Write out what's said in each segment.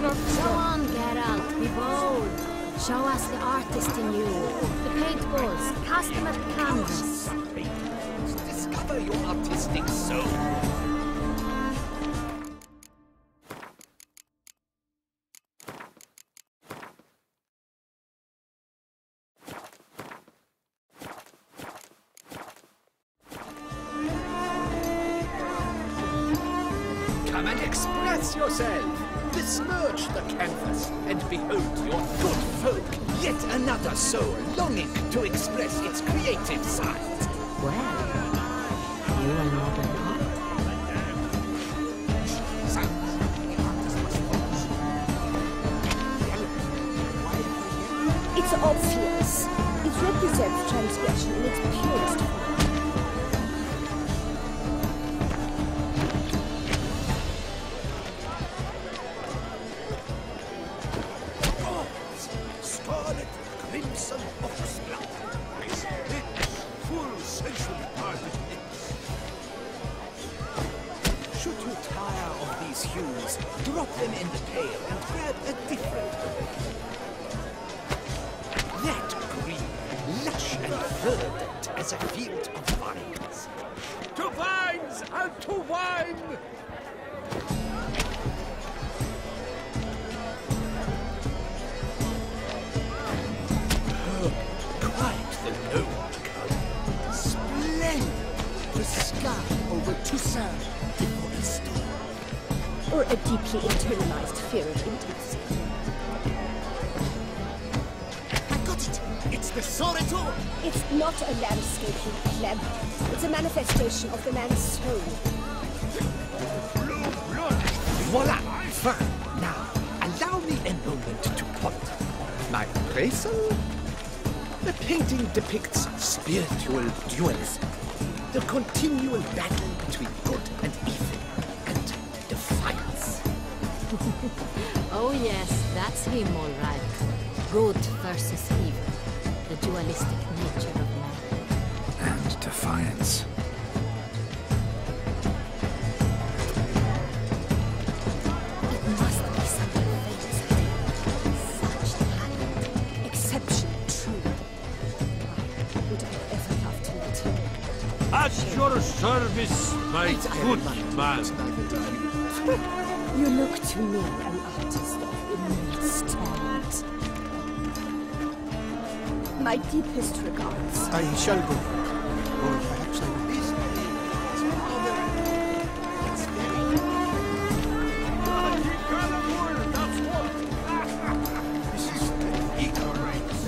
Go on, Geralt, be bold. Show us the artist in you. The paintballs, cast them at the canvas. Discover your artistic soul. Come and express yourself. Besmirch the canvas, and behold your good folk, yet another soul longing to express its creative side. Well, you are not alone. It's obvious. It represents transgression in its purest form. Should you tire of these hues, drop them in the pail and grab a different color. That green, lush and verdant as a field of vines. To vines and to wine! Quite the noble color. Splendid! The sky over Toussaint before a storm. Or a deeply internalized fear of intimacy. I got it! It's the Soreto! It's not a landscape, you pleb. It's a manifestation of the man's soul. Voila! Fine. Now, allow me a moment to ponder. My appraisal? The painting depicts spiritual dualism. The continual battle between good and evil, and defiance. Oh yes, that's him all right. Good versus evil. The dualistic nature of man. And defiance. It must be something famous. Such talent. Exceptional, true. Would I ever love to meet him? At your service, my good man. You look to me an artist of immense talent. My deepest regards. I shall go. Or perhaps I will. This is ignorance.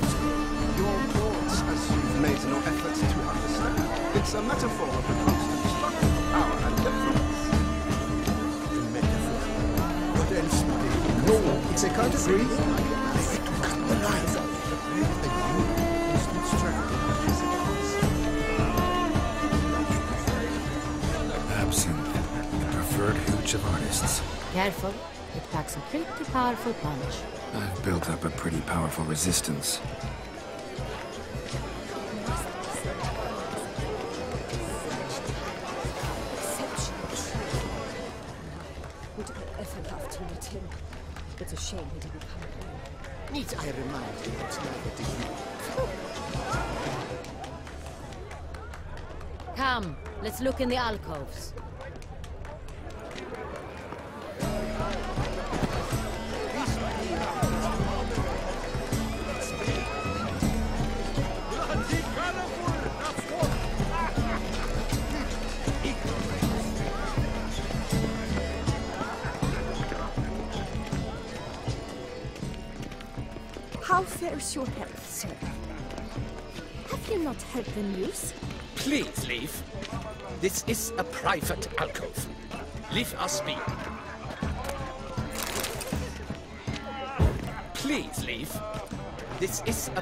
Your thoughts, as you've made no effort to understand. It's a metaphor of the constant struggle for power and influence. A metaphor? What else would it be? No, it's a category. I had to cut the lines off. Absinthe, the preferred hooch of artists. Careful, it packs a pretty powerful punch. I've built up a pretty powerful resistance. Would I ever love to meet him? It's a shame he didn't come home. Need I remind you it's neither do you. Come, let's look in the alcoves. How fares your health, sir? Have you not heard the news? Please leave. This is a private alcove. Leave us be. Please leave. This is a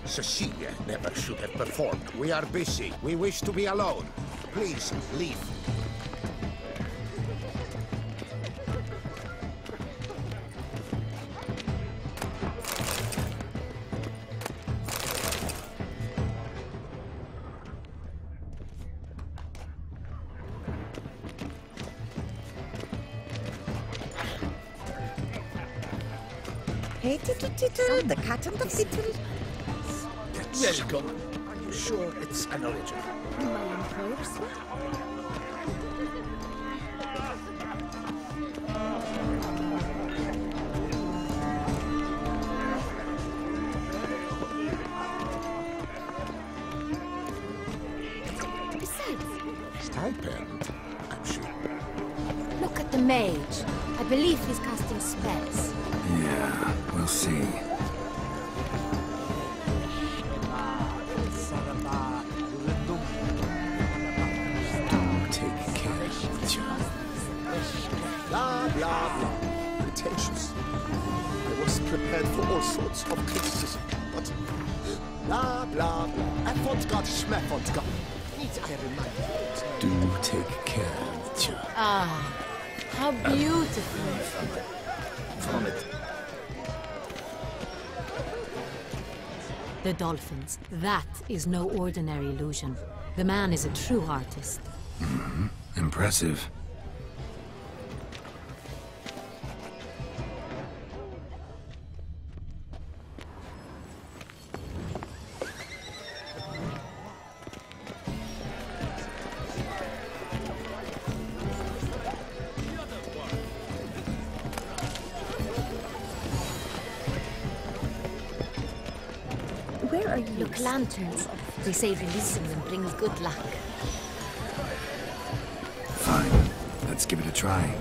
Cecilia never should have performed. We are busy. We wish to be alone. Please, leave. Hey, tittle, tittle, the cat and the fiddle. Welcome. Are you sure it's an original? My employer, sir? Stipend, I'm sure. Look at the mage. I believe he's casting spells. Yeah, we'll see. Do take care of you. Blah, blah, blah. Pretentious. I was prepared for all sorts of criticism, but... Blah, blah, blah. Avant-garde, schmaffant-garde. Need I remind you? Do take care of you. Ah, how beautiful. From it. The dolphins. That is no ordinary illusion. The man is a true artist. Impressive. Where are you? Look, lanterns. They say releasing them brings good luck. Fine. Let's give it a try.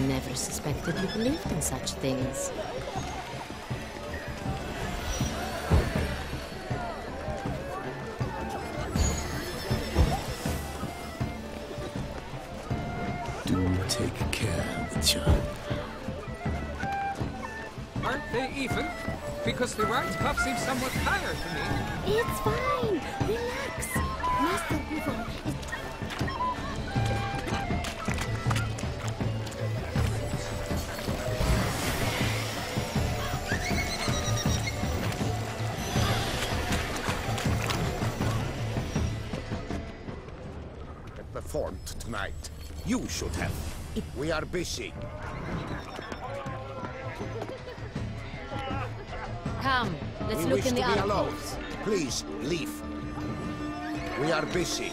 Never suspected you believed in such things. Do take care of you. Aren't they even? Because the right cuff seems somewhat higher to me. It's fine. Relax. Master Hoover is... Performed tonight. You should have. We are busy. Come, let's We look wish in the to be alone. alcoves. Please, leave. We are busy.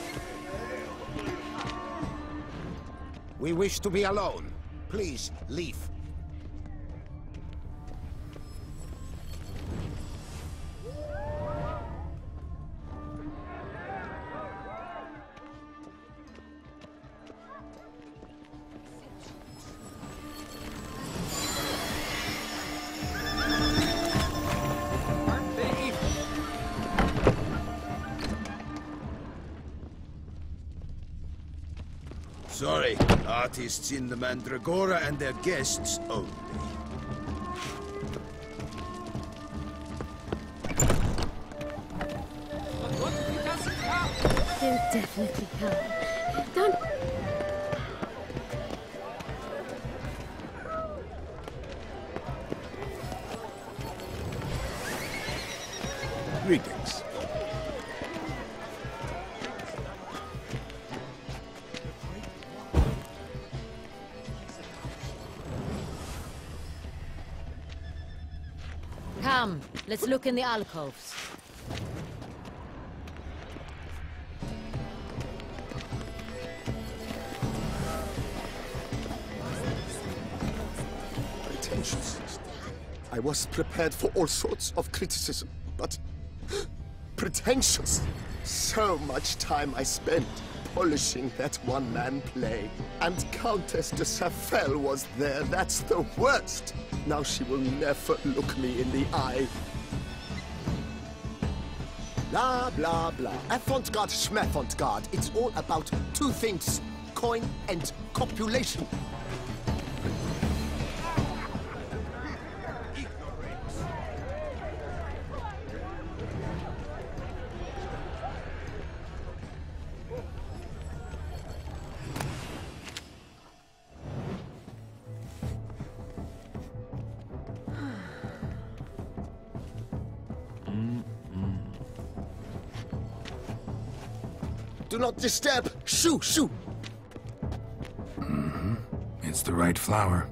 We wish to be alone. Please, leave. Aren't they even? Sorry, artists in the Mandragora and their guests only. But what if he doesn't come? They'll definitely come. Don't... Greetings. Come, let's look in the alcoves. Pretentious. I was prepared for all sorts of criticism, but... Pretentious! So much time I spent polishing that one-man play. And Countess de Safel was there, that's the worst! Now she will never look me in the eye. Blah, blah, blah. Avant-garde, schmaffant-garde. It's all about two things. Coin and copulation. Do not disturb! Shoo, shoo! It's the right flower.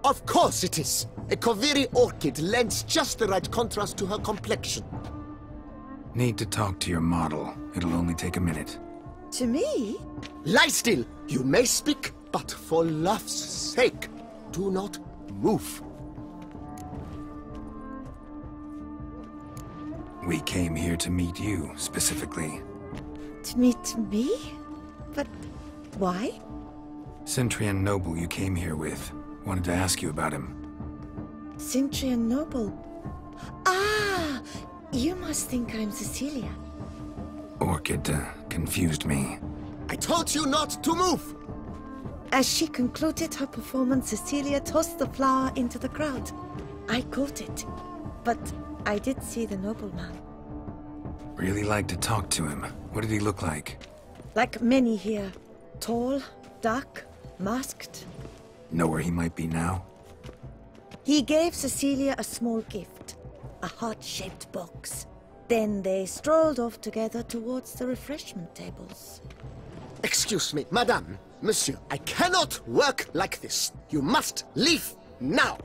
Of course it is! A Koviri orchid lends just the right contrast to her complexion. Need to talk to your model. It'll only take a minute. To me? Lie still! You may speak, but for love's sake, do not move. We came here to meet you, specifically. To meet me? But why? Centrian noble you came here with. Wanted to ask you about him. Centrian noble. Ah! You must think I'm Cecilia. Orchid confused me. I told you not to move! As she concluded her performance, Cecilia tossed the flower into the crowd. I caught it, but I did see the nobleman. Really like to talk to him. What did he look like? Like many here. Tall, dark, masked. Know where he might be now? He gave Cecilia a small gift, a heart-shaped box. Then they strolled off together towards the refreshment tables. Excuse me, madame, monsieur, I cannot work like this. You must leave now!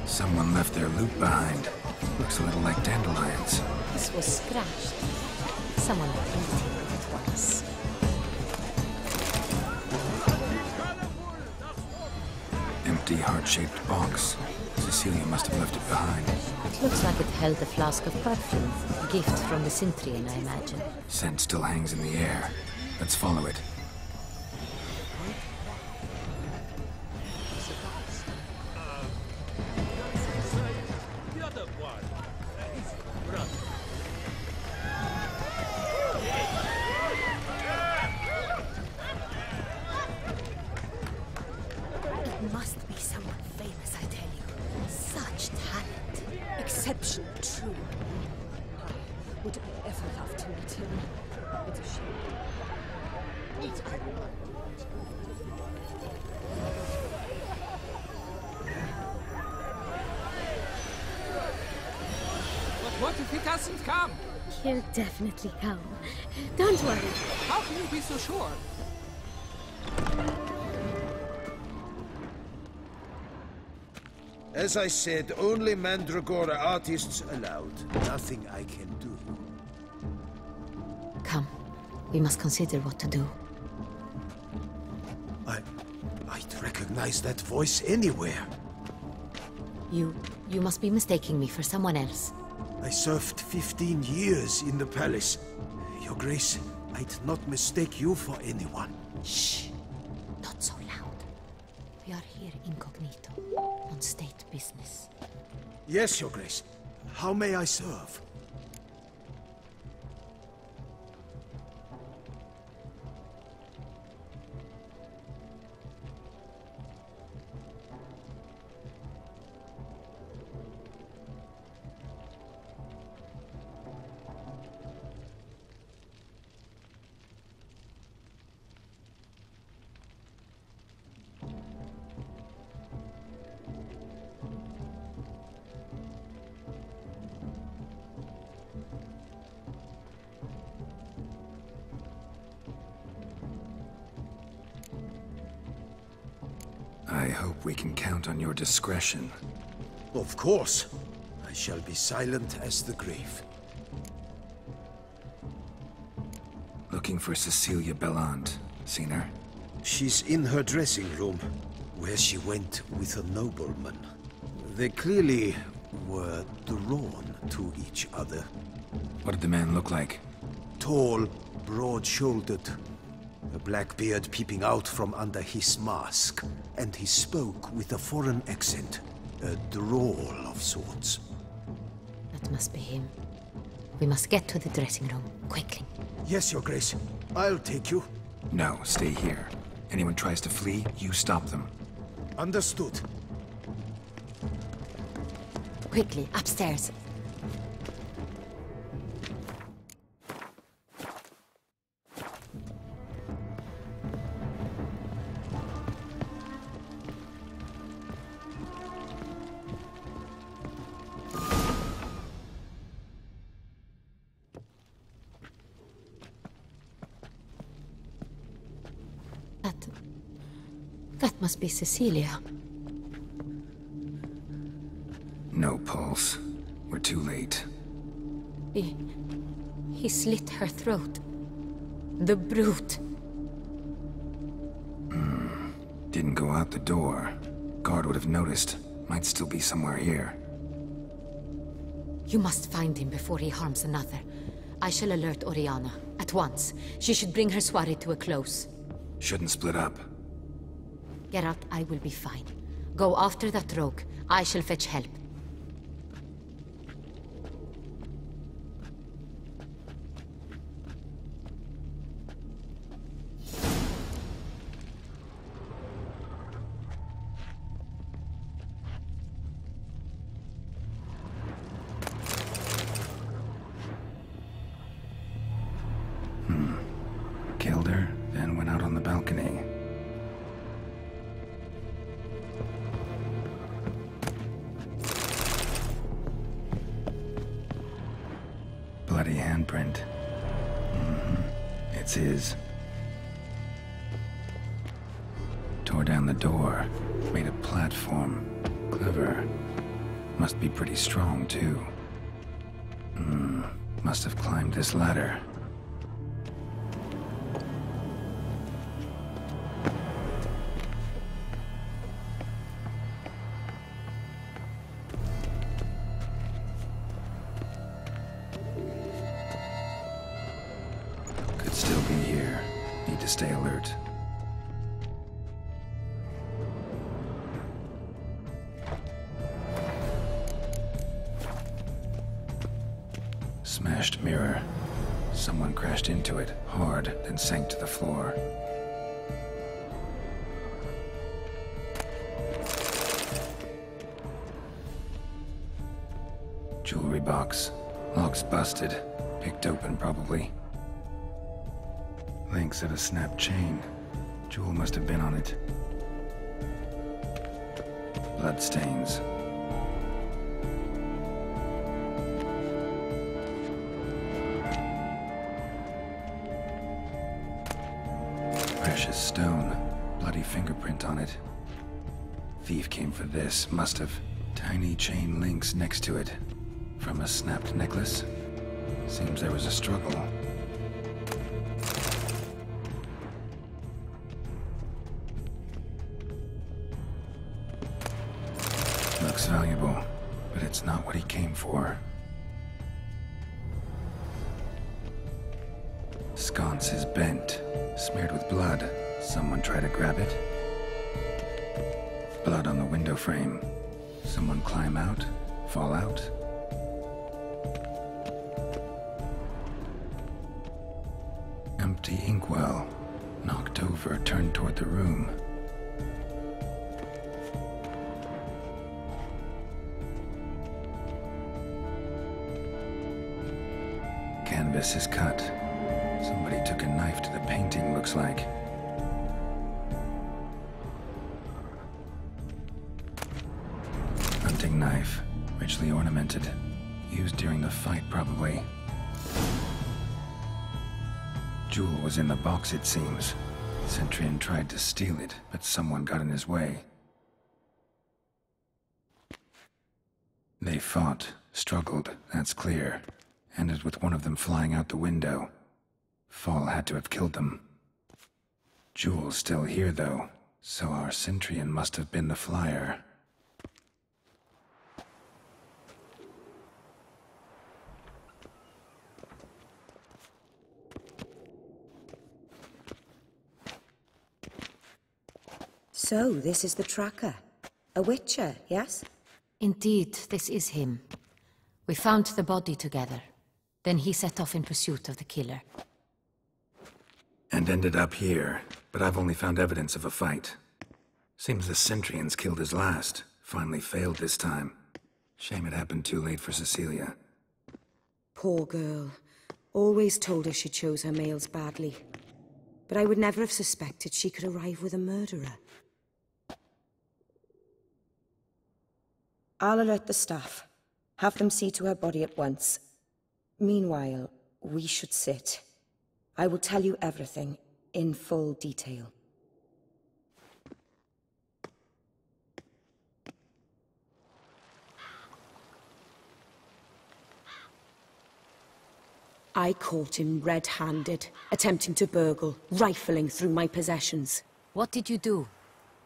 Someone left their loot behind. Looks a little like dandelions. This was scratched. Someone painted it once. Empty heart-shaped box. Cecilia must have left it behind. It looks like it held a flask of perfume. A gift from the Cintrian, I imagine. Scent still hangs in the air. Let's follow it. It must be someone famous, I tell you. Such talent. Exceptional, true. I would I ever love to meet him. It's a shame. But what if he doesn't come? He'll definitely come. Don't worry. How can you be so sure? As I said, only Mandragora artists allowed. Nothing I can do. Come. We must consider what to do. I'd recognize that voice anywhere. You must be mistaking me for someone else. I served 15 years in the palace. Your Grace, I'd not mistake you for anyone. Shh. Not so loud. We are here incognito, on state business. Yes, Your Grace. How may I serve? I hope we can count on your discretion. Of course. I shall be silent as the grave. Looking for Cecilia Bellant. Seen her? She's in her dressing room, where she went with a nobleman. They clearly were drawn to each other. What did the man look like? Tall, broad-shouldered, a black beard peeping out from under his mask, and he spoke with a foreign accent, a drawl of sorts. That must be him. We must get to the dressing room, quickly. Yes, Your Grace. I'll take you. No, stay here. Anyone tries to flee, you stop them. Understood. Quickly, upstairs. That must be Cecilia. No pulse. We're too late. He slit her throat. The brute. Didn't go out the door. Guard would have noticed. Might still be somewhere here. You must find him before he harms another. I shall alert Oriana. At once. She should bring her soirée to a close. Shouldn't split up. Geralt, I will be fine. Go after that rogue. I shall fetch help. Killed her, then went out on the balcony. Bloody handprint. It's his. Tore down the door. Made a platform. Clever. Must be pretty strong, too. Must have climbed this ladder. Could still be here. Need to stay alert. Smashed mirror. Someone crashed into it, hard, then sank to the floor. Jewelry box. Lock's busted. Picked open, probably. Links of a snapped chain. Jewel must have been on it. Blood stains. Precious stone. Bloody fingerprint on it. Thief came for this, must have. Tiny chain links next to it. From a snapped necklace. Seems there was a struggle. Looks valuable, but it's not what he came for. Sconce is bent, smeared with blood. Someone try to grab it? Blood on the window frame. Someone climb out? Fall out? Empty inkwell. Knocked over, turned toward the room. Canvas is cut. Somebody took a knife to the painting, looks like. Hunting knife, richly ornamented. Used during the fight, probably. Jewel was in the box, it seems. Centurion tried to steal it, but someone got in his way. They fought, struggled, that's clear. Ended with one of them flying out the window. Fall had to have killed them. Jewel's still here, though, so our Centurion must have been the flyer. So, this is the tracker. A witcher, yes? Indeed, this is him. We found the body together. Then he set off in pursuit of the killer. And ended up here, but I've only found evidence of a fight. Seems the Centurions killed his last. Finally failed this time. Shame it happened too late for Cecilia. Poor girl. Always told her she chose her males badly. But I would never have suspected she could arrive with a murderer. I'll alert the staff. Have them see to her body at once. Meanwhile, we should sit. I will tell you everything, in full detail. I caught him red-handed, attempting to burgle, rifling through my possessions. What did you do?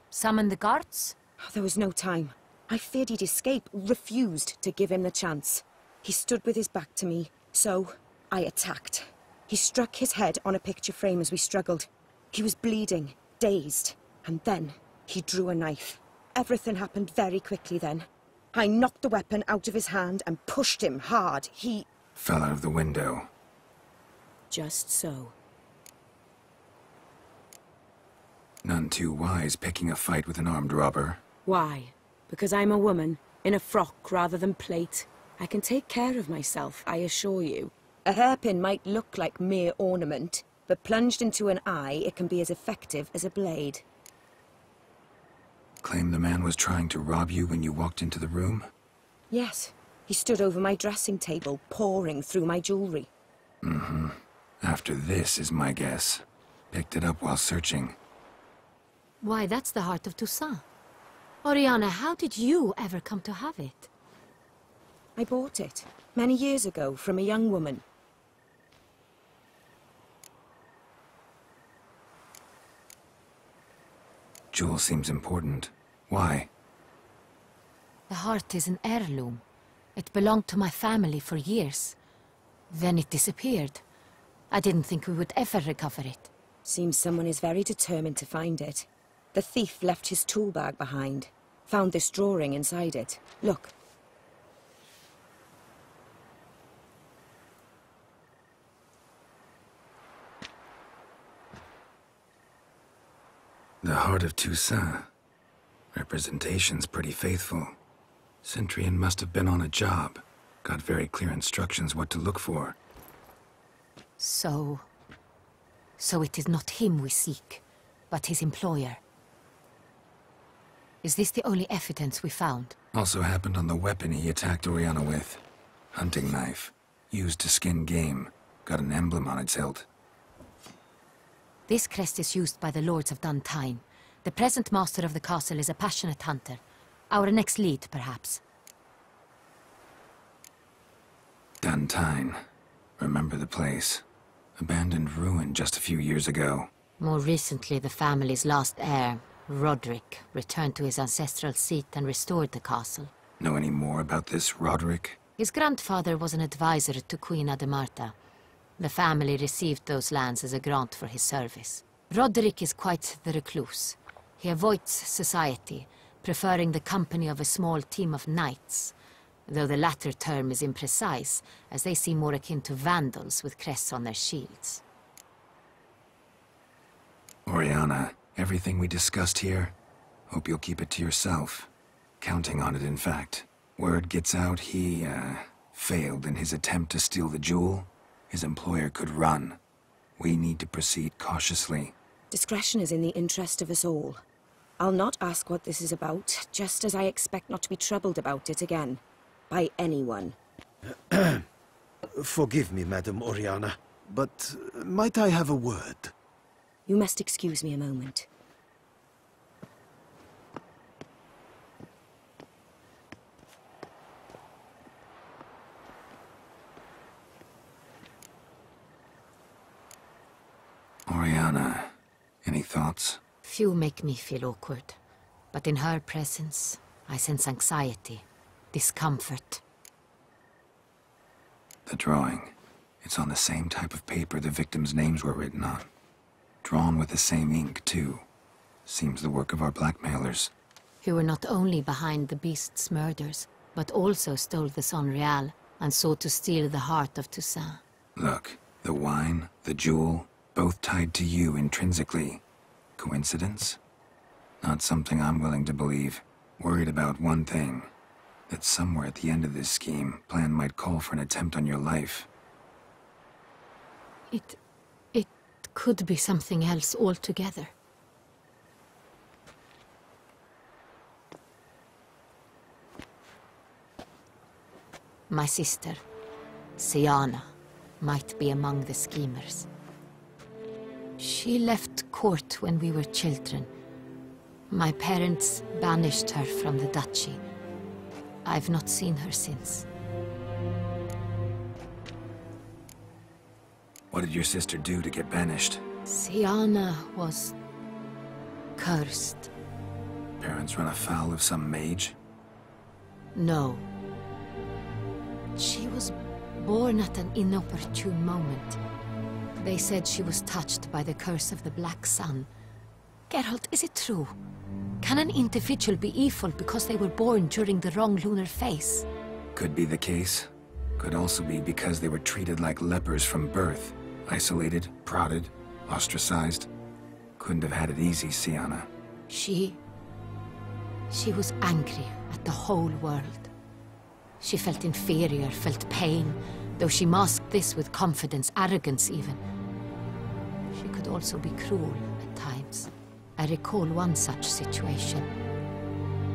Summon the guards? There was no time. I feared he'd escape, refused to give him the chance. He stood with his back to me, so I attacked. He struck his head on a picture frame as we struggled. He was bleeding, dazed, and then he drew a knife. Everything happened very quickly then. I knocked the weapon out of his hand and pushed him hard. He fell out of the window. Just so. None too wise picking a fight with an armed robber. Why? Because I'm a woman, in a frock rather than plate. I can take care of myself, I assure you. A hairpin might look like mere ornament, but plunged into an eye, it can be as effective as a blade. Claim the man was trying to rob you when you walked into the room? Yes. He stood over my dressing table, poring through my jewelry. Mm-hmm. After this is my guess. Picked it up while searching. Why, that's the heart of Toussaint. Oriana, how did you ever come to have it? I bought it, many years ago, from a young woman. Jewel seems important. Why? The heart is an heirloom. It belonged to my family for years. Then it disappeared. I didn't think we would ever recover it. Seems someone is very determined to find it. The thief left his tool bag behind. Found this drawing inside it. Look. The heart of Toussaint. Representation's pretty faithful. Centurion must have been on a job. Got very clear instructions what to look for. So it is not him we seek, but his employer. Is this the only evidence we found? Also happened on the weapon he attacked Oriana with. Hunting knife. Used to skin game. Got an emblem on its hilt. This crest is used by the Lords of Duntine. The present master of the castle is a passionate hunter. Our next lead, perhaps. Duntine. Remember the place. Abandoned ruin just a few years ago. More recently, the family's last heir, Roderick, returned to his ancestral seat and restored the castle. Know any more about this Roderick? His grandfather was an advisor to Queen Ademarta. The family received those lands as a grant for his service. Roderick is quite the recluse. He avoids society, preferring the company of a small team of knights, though the latter term is imprecise, as they seem more akin to vandals with crests on their shields. Oriana, everything we discussed here, hope you'll keep it to yourself. Counting on it, in fact. Word gets out he, failed in his attempt to steal the jewel. His employer could run. We need to proceed cautiously. Discretion is in the interest of us all. I'll not ask what this is about, just as I expect not to be troubled about it again. By anyone. Forgive me, Madam Oriana, but might I have a word? You must excuse me a moment. Oriana, any thoughts? Few make me feel awkward, but in her presence, I sense anxiety, discomfort. The drawing. It's on the same type of paper the victims' names were written on. Drawn with the same ink, too. Seems the work of our blackmailers. Who were not only behind the beast's murders, but also stole the Son Real and sought to steal the heart of Toussaint. Look, the wine, the jewel, both tied to you intrinsically. Coincidence? Not something I'm willing to believe. Worried about one thing. That somewhere at the end of this scheme, plan might call for an attempt on your life. It could be something else altogether. My sister, Siana, might be among the schemers. She left court when we were children. My parents banished her from the duchy. I've not seen her since. What did your sister do to get banished? Siana was... cursed. Parents run afoul of some mage? No. She was born at an inopportune moment. They said she was touched by the curse of the Black Sun. Geralt, is it true? Can an individual be evil because they were born during the wrong lunar phase? Could be the case. Could also be because they were treated like lepers from birth. Isolated, prodded, ostracized. Couldn't have had it easy, Siana. She was angry at the whole world. She felt inferior, felt pain, though she masked this with confidence, arrogance even. She could also be cruel at times. I recall one such situation.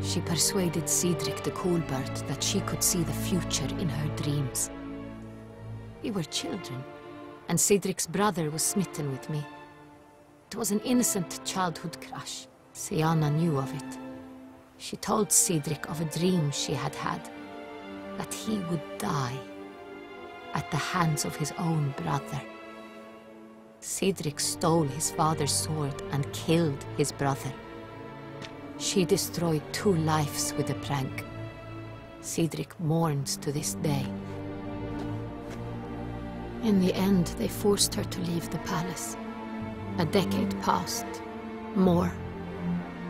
She persuaded Cedric the Coolbird that she could see the future in her dreams. We were children, and Cedric's brother was smitten with me. It was an innocent childhood crush. Siana knew of it. She told Cedric of a dream she had had, that he would die at the hands of his own brother. Cedric stole his father's sword and killed his brother. She destroyed 2 lives with a prank. Cedric mourns to this day. In the end, they forced her to leave the palace. A decade passed. More.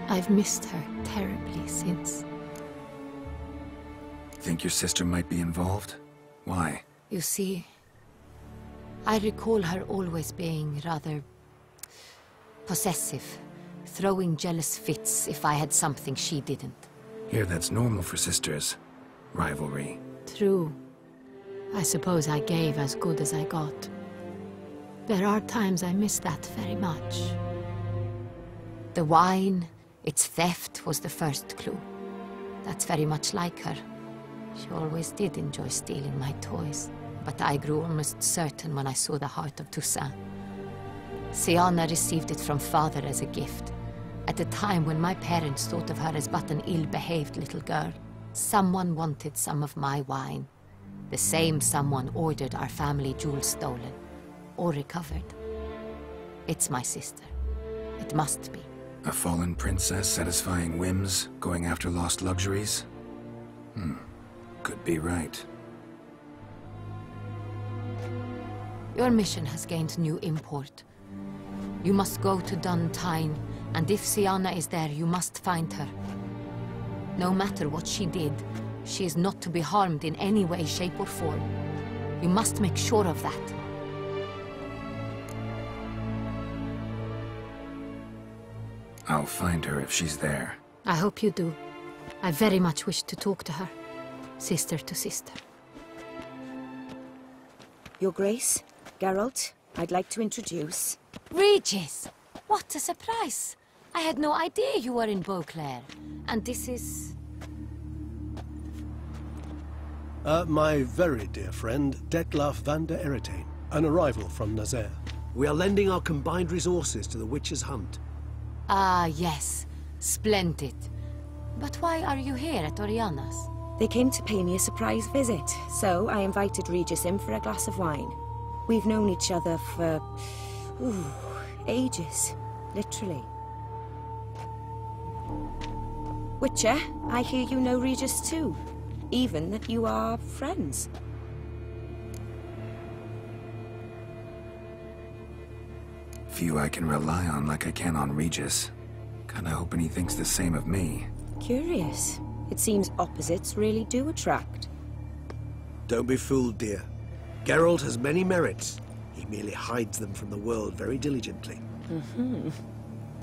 I've missed her terribly since. Think your sister might be involved? Why? You see, I recall her always being rather possessive, throwing jealous fits if I had something she didn't. Here, that's normal for sisters. Rivalry. True. I suppose I gave as good as I got. There are times I miss that very much. The wine, its theft, was the first clue. That's very much like her. She always did enjoy stealing my toys, but I grew almost certain when I saw the heart of Toussaint. Siana received it from father as a gift, at a time when my parents thought of her as but an ill-behaved little girl. Someone wanted some of my wine. The same someone ordered our family jewels stolen, or recovered. It's my sister. It must be. A fallen princess satisfying whims, going after lost luxuries? Could be right. Your mission has gained new import. You must go to Dun Tine, and if Siana is there, you must find her. No matter what she did, she is not to be harmed in any way, shape, or form. You must make sure of that. I'll find her if she's there. I hope you do. I very much wish to talk to her. Sister to sister. Your Grace, Geralt, I'd like to introduce... Regis! What a surprise! I had no idea you were in Beauclair. And this is... My very dear friend, Detlaf van der Eretain, an arrival from Nazaire. We are lending our combined resources to the Witch's Hunt. Ah, yes. Splendid. But why are you here at Oriana's? They came to pay me a surprise visit, so I invited Regis in for a glass of wine. We've known each other for... ages. Literally. Witcher, I hear you know Regis too. Even that you are friends. Few I can rely on like I can on Regis. Kinda hoping he thinks the same of me. Curious. It seems opposites really do attract. Don't be fooled, dear. Geralt has many merits. He merely hides them from the world very diligently.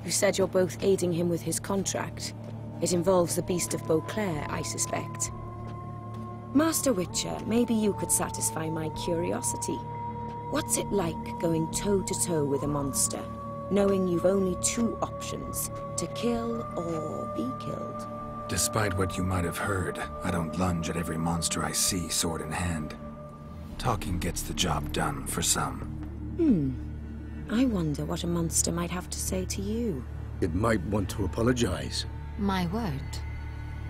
You said you're both aiding him with his contract. It involves the Beast of Beauclair, I suspect. Master Witcher, maybe you could satisfy my curiosity. What's it like going toe-to-toe with a monster, knowing you've only 2 options, to kill or be killed? Despite what you might have heard, I don't lunge at every monster I see sword in hand. Talking gets the job done for some. I wonder what a monster might have to say to you. It might want to apologize. My word.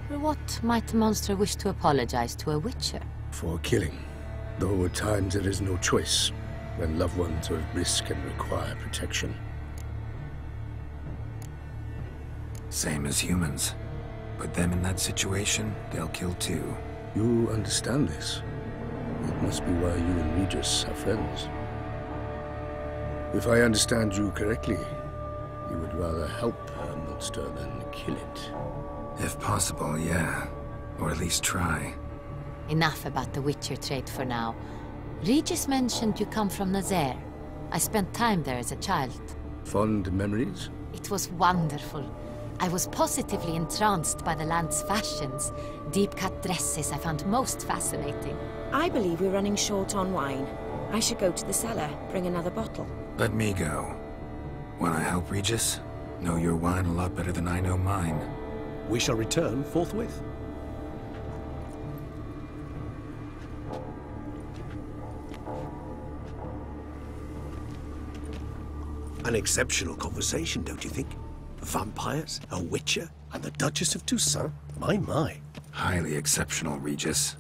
For what might a monster wish to apologize to a witcher? For killing. Though at times there is no choice. when loved ones are at risk and require protection. Same as humans. Put them in that situation, they'll kill too. You understand this. It must be why you and Regis are friends. If I understand you correctly, you would rather help her monster than kill it. If possible, yeah. Or at least try. Enough about the Witcher trade for now. Regis mentioned you come from Nazaire. I spent time there as a child. Fond memories? It was wonderful. I was positively entranced by the land's fashions. Deep-cut dresses I found most fascinating. I believe we're running short on wine. I should go to the cellar, bring another bottle. Let me go. Wanna help, Regis? Know your wine a lot better than I know mine. We shall return forthwith. An exceptional conversation, don't you think? Vampires, a witcher, and the Duchess of Toussaint? My. Highly exceptional, Regis.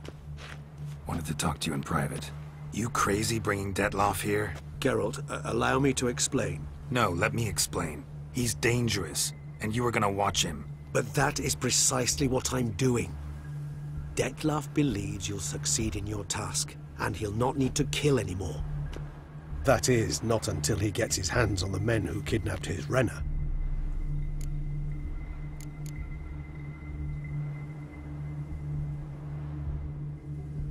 Wanted to talk to you in private. You crazy bringing Detloff here? Geralt, allow me to explain. No, let me explain. He's dangerous, and you are gonna watch him. But that is precisely what I'm doing. Detloff believes you'll succeed in your task, and he'll not need to kill anymore. That is, not until he gets his hands on the men who kidnapped his Renner.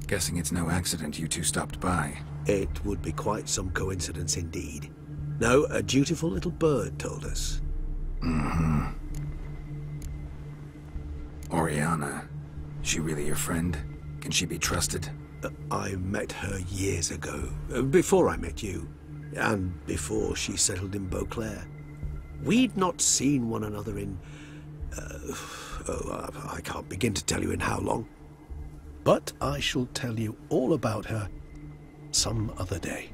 Guessing it's no accident you two stopped by. It would be quite some coincidence indeed. No, a dutiful little bird told us. Mm-hmm. Oriana. She really your friend? Can she be trusted? I met her years ago, before I met you, and before she settled in Beauclair. We'd not seen one another in... I can't begin to tell you in how long. But I shall tell you all about her some other day.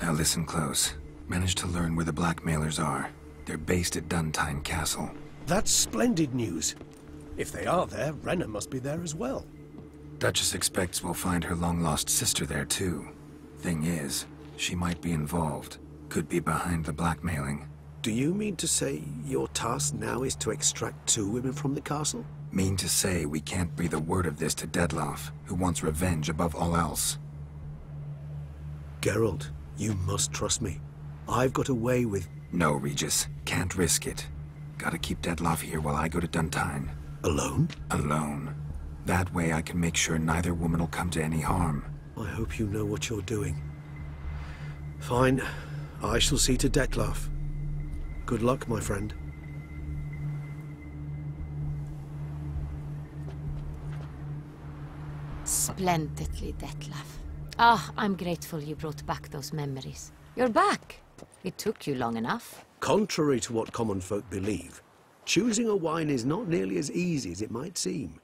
Now listen close. Managed to learn where the blackmailers are. They're based at Duntine Castle. That's splendid news. If they are there, Renner must be there as well. Duchess expects we'll find her long-lost sister there too. Thing is, she might be involved. Could be behind the blackmailing. Do you mean to say your task now is to extract 2 women from the castle? Mean to say we can't breathe a word of this to Detloff, who wants revenge above all else. Geralt, you must trust me. I've got a way with... No, Regis. Can't risk it. Gotta keep Detloff here while I go to Duntine. Alone? Alone. That way I can make sure neither woman will come to any harm. I hope you know what you're doing. Fine. I shall see to Detloff. Good luck, my friend. Splendidly, Detloff. Ah, I'm grateful you brought back those memories. You're back. It took you long enough. Contrary to what common folk believe, choosing a wine is not nearly as easy as it might seem.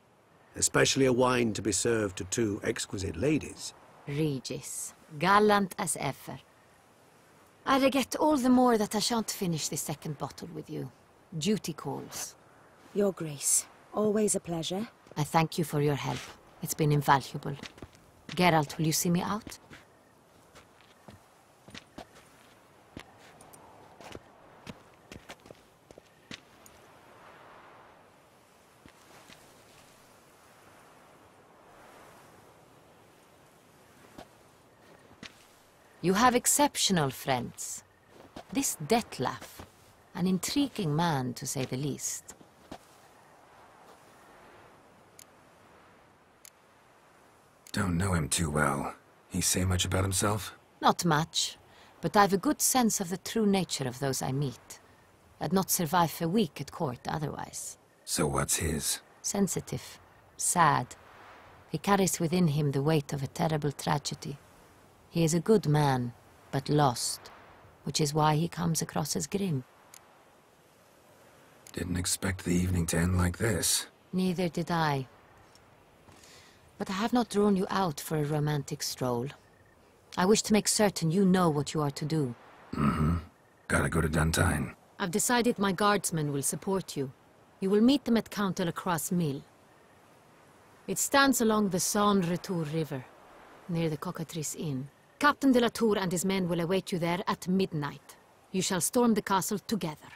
Especially a wine to be served to 2 exquisite ladies. Regis, gallant as ever. I regret all the more that I shan't finish the 2nd bottle with you. Duty calls. Your Grace, always a pleasure. I thank you for your help. It's been invaluable. Geralt, will you see me out? You have exceptional friends. This Detloff, an intriguing man to say the least. Don't know him too well. He say much about himself? Not much, but I've a good sense of the true nature of those I meet. I'd not survive a week at court otherwise. So what's his? Sensitive, sad. He carries within him the weight of a terrible tragedy. He is a good man, but lost, which is why he comes across as grim. Didn't expect the evening to end like this. Neither did I. But I have not drawn you out for a romantic stroll. I wish to make certain you know what you are to do. Mm-hmm. Gotta go to Duntine. I've decided my guardsmen will support you. You will meet them at Count Delacroix's mill. It stands along the Saône-Retour River, near the Cockatrice Inn. Captain de la Tour and his men will await you there at midnight. You shall storm the castle together.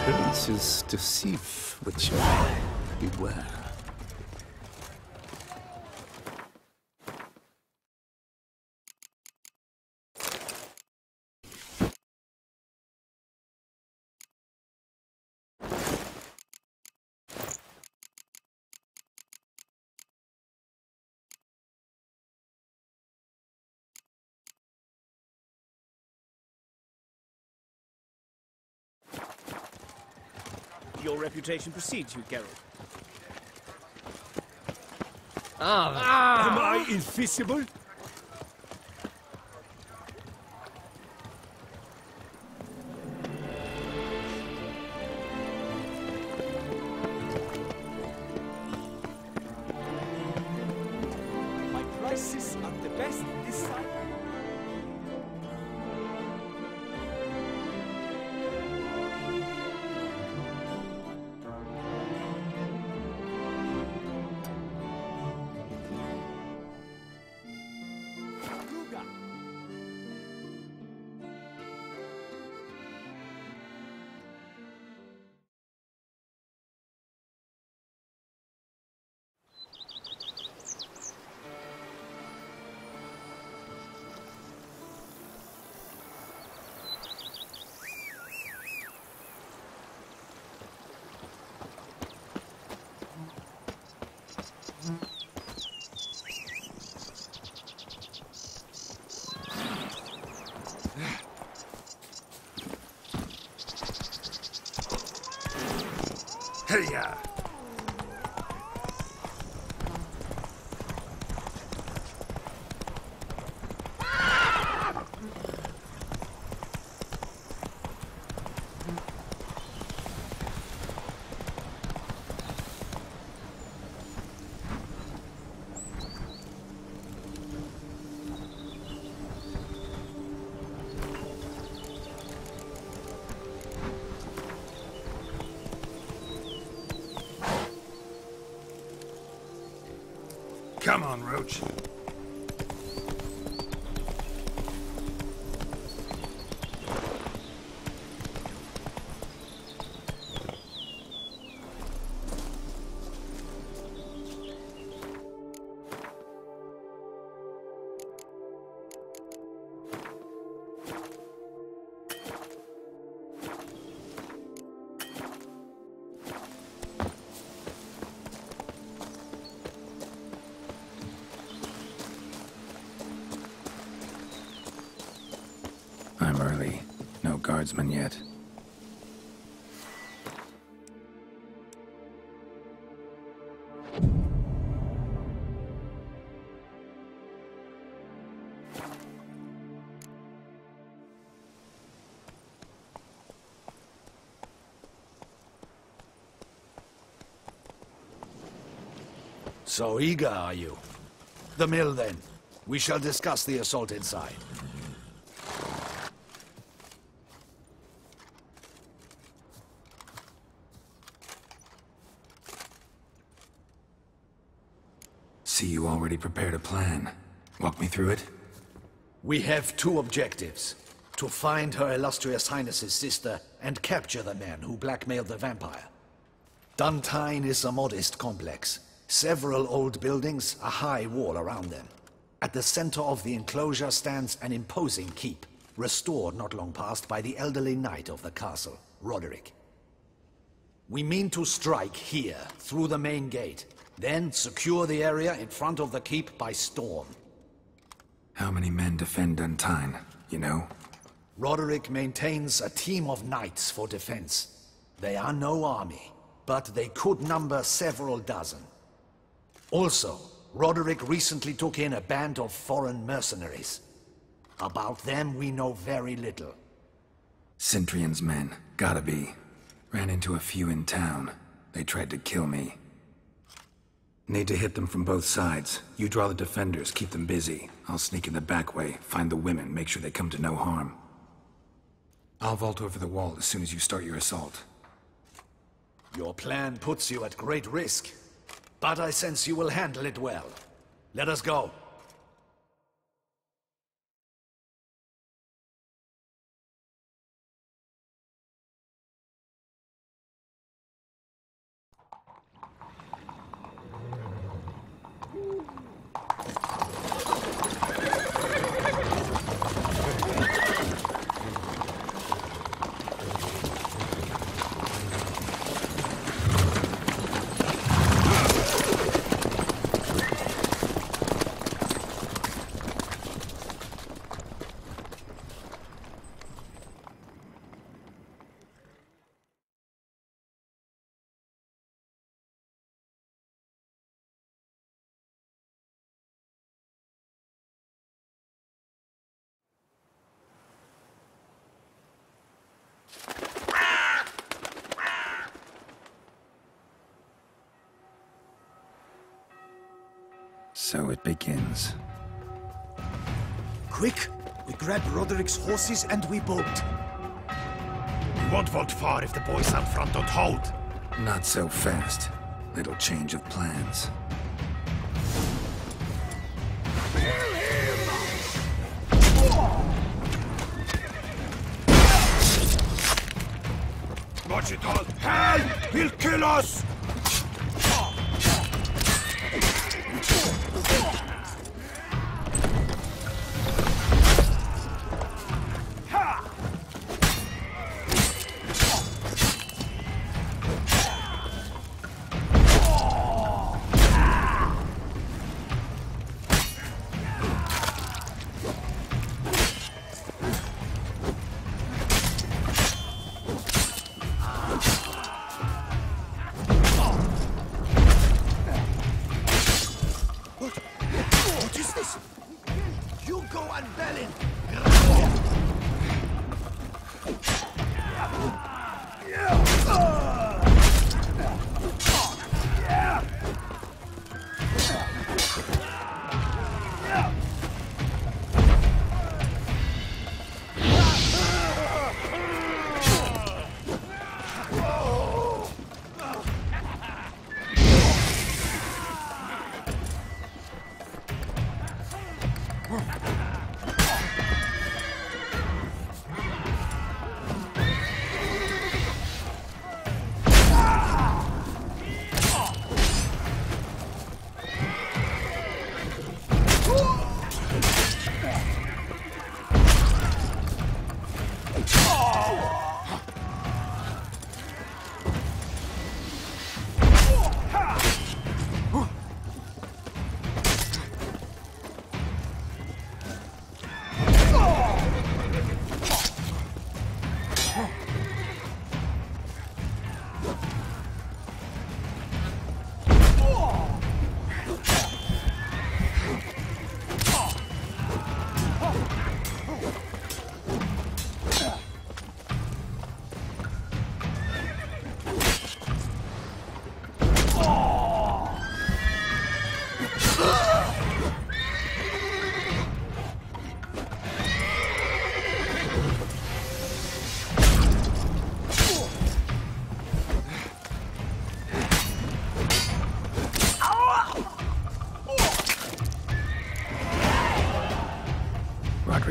Appearances deceive, Witcher. Beware. Your reputation precedes you, Geralt. Am I invisible? My prices are the best this time. Hey-ya! Come on, Roach. I'm early. No guardsmen yet. So eager, are you? The mill, then. We shall discuss the assault inside. See, you already prepared a plan. Walk me through it? We have two objectives. To find Her Illustrious Highness's sister and capture the man who blackmailed the vampire. Duntine is a modest complex. Several old buildings, a high wall around them. At the center of the enclosure stands an imposing keep, restored not long past by the elderly knight of the castle, Roderick. We mean to strike here, through the main gate, then secure the area in front of the keep by storm. How many men defend Duntine, you know? Roderick maintains a team of knights for defense. They are no army, but they could number several dozen. Also, Roderick recently took in a band of foreign mercenaries. About them we know very little. Cintrian's men, gotta be. Ran into a few in town. They tried to kill me. Need to hit them from both sides. You draw the defenders, keep them busy. I'll sneak in the back way, find the women, make sure they come to no harm. I'll vault over the wall as soon as you start your assault. Your plan puts you at great risk, but I sense you will handle it well. Let us go. So it begins. Quick! We grab Roderick's horses and we bolt. We won't vault far if the boys out front don't hold. Not so fast. Little change of plans. Watch it all! Hell! He'll kill us!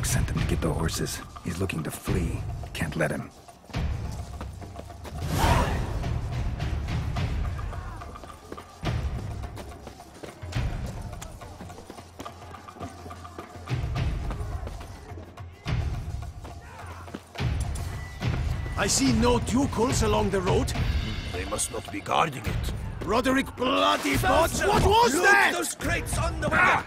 Roderick sent them to get the horses. He's looking to flee. Can't let him. I see no ducals along the road. They must not be guarding it. Roderick bloody bots! What was Loot that? those crates on the way!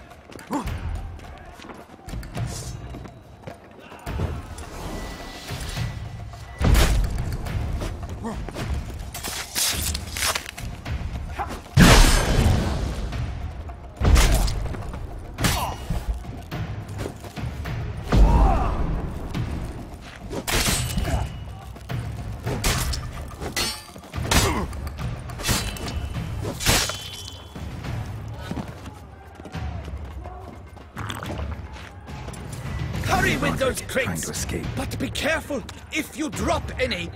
Hurry with those trying crates! to escape. But be careful if you drop any!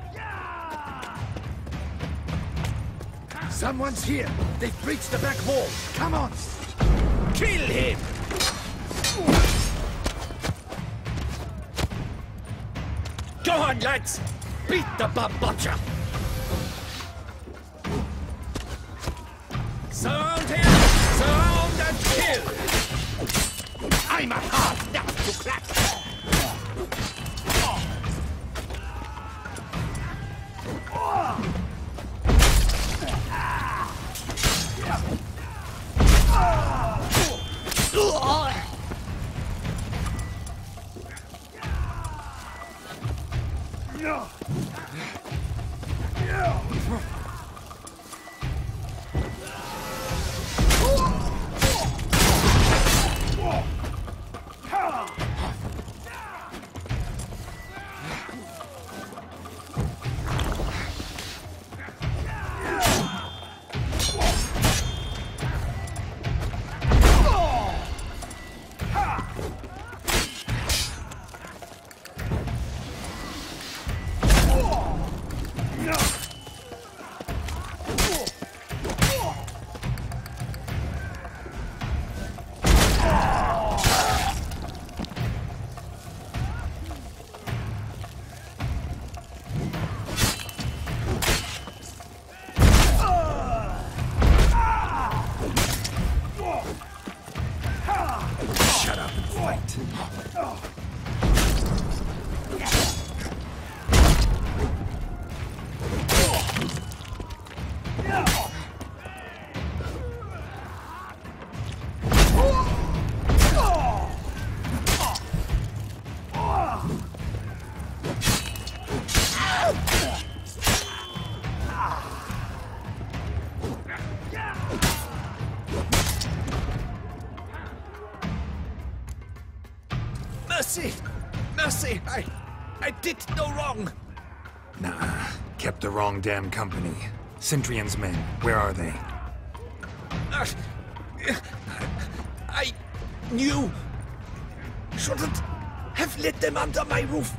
Someone's here! They've breached the back wall! Come on! Kill him! Go on, lads! Beat the bum butcher! Surround him! Surround and kill! I'm a hard nut to crack! Mercy! Mercy! I did no wrong! Nah, kept the wrong damn company. Centrion's men, where are they? I knew! Shouldn't have let them under my roof!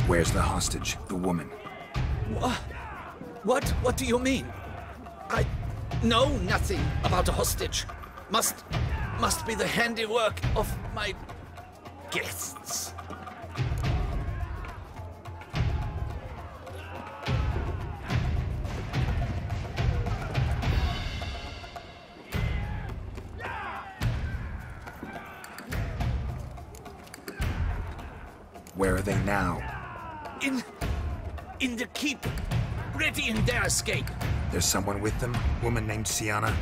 Where's the hostage, the woman? What do you mean? I know nothing about a hostage. Must be the handiwork of my guests. Where are they now? In the keep, ready in their escape. There's someone with them? Woman named Sienna?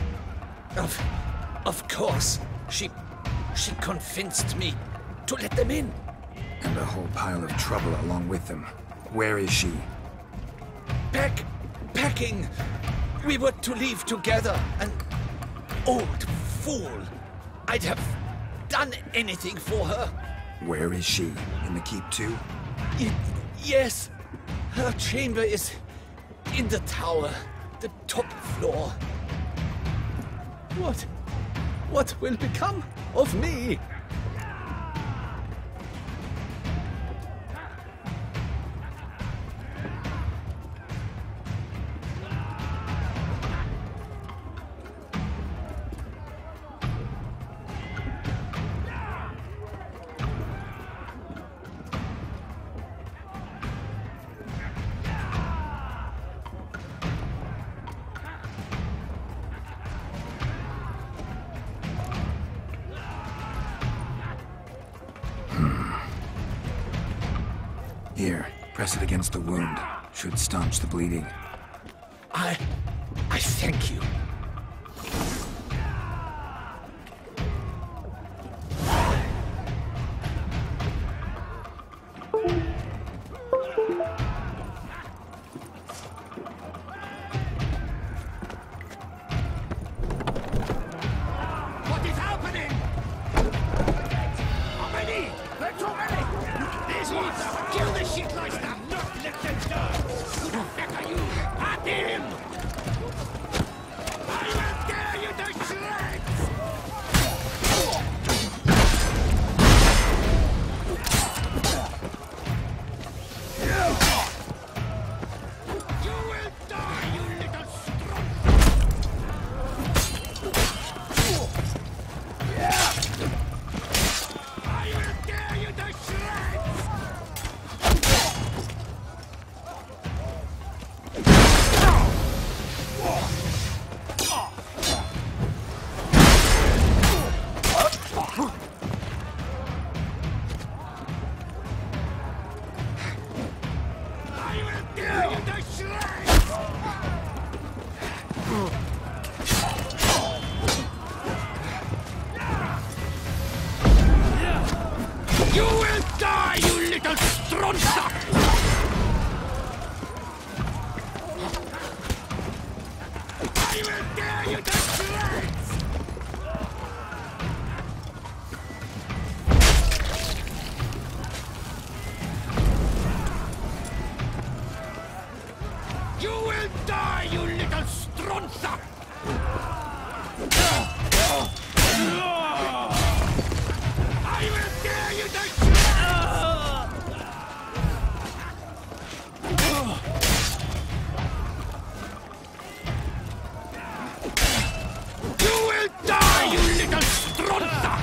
Of course. She convinced me to let them in. And a whole pile of trouble along with them. Where is she? Packing. We were to leave together. An old fool. I'd have done anything for her. Where is she? In the keep too? Yes. Her chamber is in the tower, the top floor. What will become of me? Here, press it against the wound. Should staunch the bleeding. I thank you. What is happening? How many? There are too many! These ones! Kill the shit like that! Not let them go! Who the heck are you? At him! I will tear you to shreds! You will die, you little strong! I will tear you to shreds! I will tear you to shreds! You will die, you little stronza! I will tear you to shreds! You will die, you little stronza! I will tear you to shreds! You will die, you little stronza!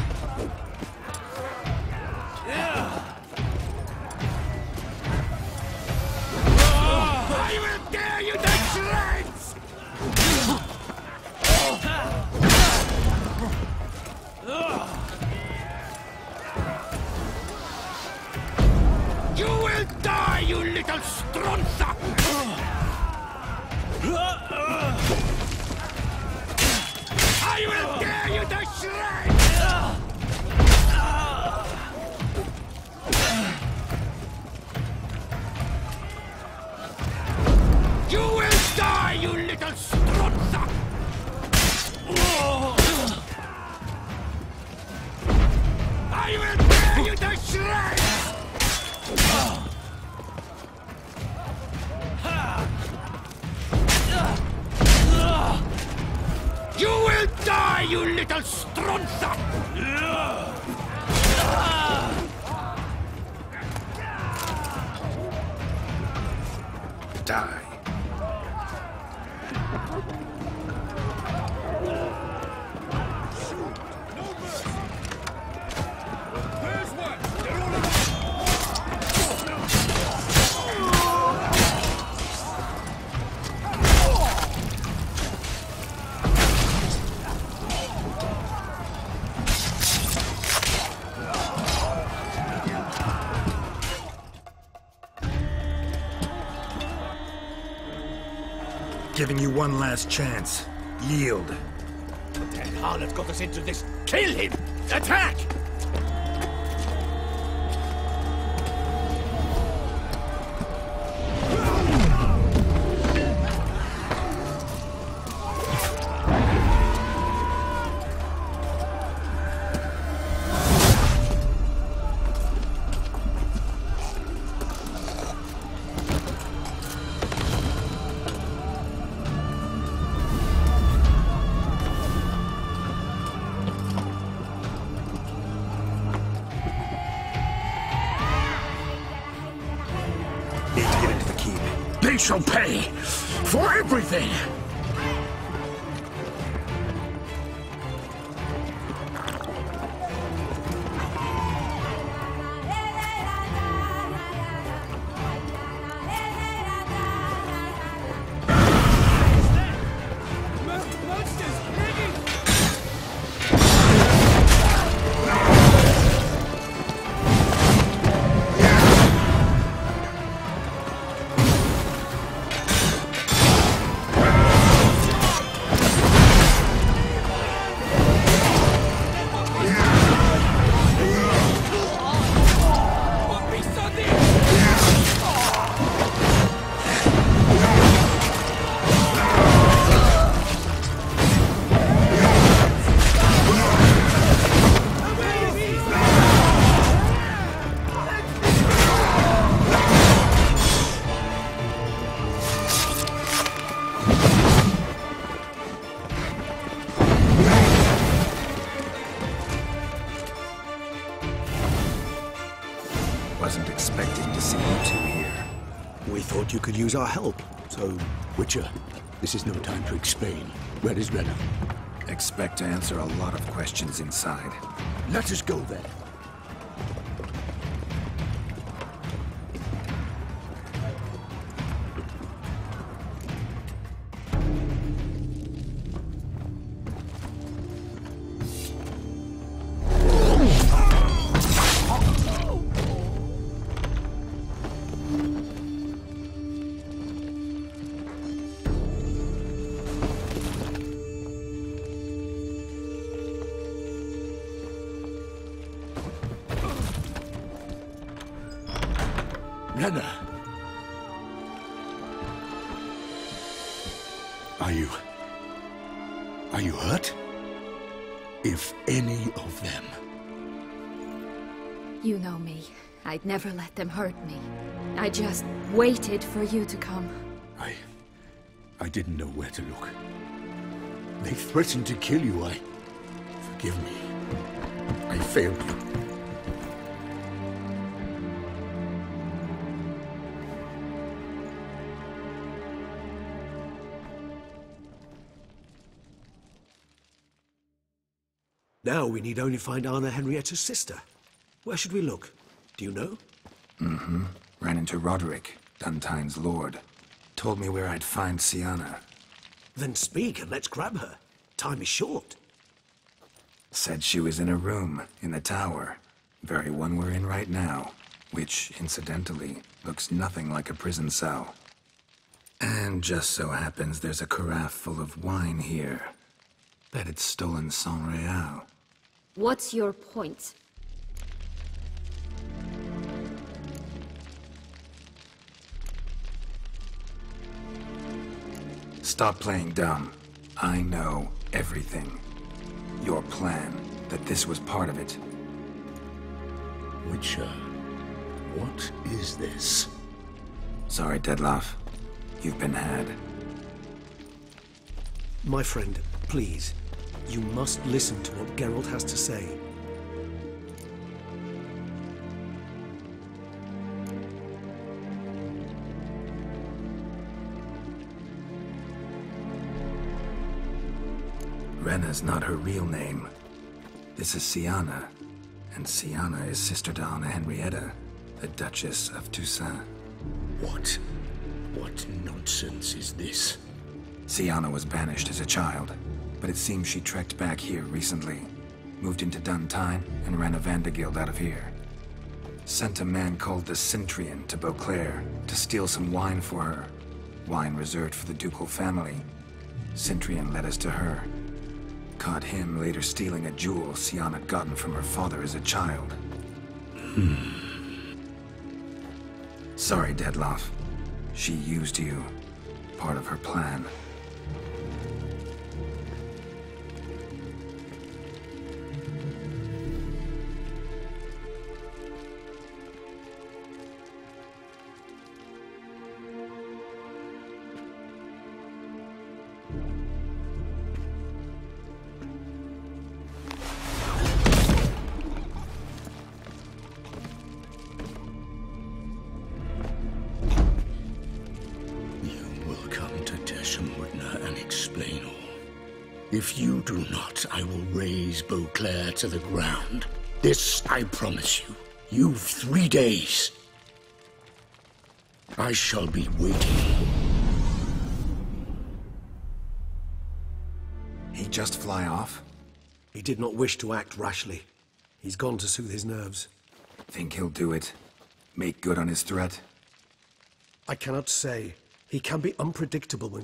I will tear you to shreds! You will die, you little stronza! I will tear you to shreds! You will die, you little stronza! I will tear you to shreds! You will die, you little stronza! Die. Giving you one last chance. Yield. That harlot got us into this. Kill him! Attack! They shall pay for everything! Wasn't expecting to see you two here. We thought you could use our help, so... Witcher, this is no time to explain. Where is Renna? Expect to answer a lot of questions inside. Let us go then. Renna! Are you hurt? If any of them... You know me. I'd never let them hurt me. I just waited for you to come. I didn't know where to look. They threatened to kill you. Forgive me. I failed you. Now we need only find Anna Henrietta's sister. Where should we look? Do you know? Mm-hmm. Ran into Roderick, Duntine's lord. Told me where I'd find Sienna. Then speak and let's grab her. Time is short. Said she was in a room in the tower. Very one we're in right now. Which, incidentally, looks nothing like a prison cell. And just so happens there's a carafe full of wine here. Bet it's stolen San Real. What's your point? Stop playing dumb. I know everything. Your plan, that this was part of it. Witcher, what is this? Sorry, Dettlaff. You've been had. My friend, please. You must listen to what Geralt has to say. Renna's not her real name. This is Sienna, and Sienna is sister to Anna Henrietta, the Duchess of Toussaint. What nonsense is this? Sienna was banished as a child, but it seems she trekked back here recently. Moved into Duntine and ran a Vandergild out of here. Sent a man called the Cintrian to Beauclair to steal some wine for her. Wine reserved for the ducal family. Cintrian led us to her. Caught him later stealing a jewel Sienna had gotten from her father as a child. Sorry, Dettlaff. She used you. Part of her plan. to Shamudna and explain all. If you do not, I will raze Beauclair to the ground. This I promise you. You've 3 days. I shall be waiting. He'd just fly off? He did not wish to act rashly. He's gone to soothe his nerves. Think he'll do it? Make good on his threat? I cannot say. He can be unpredictable when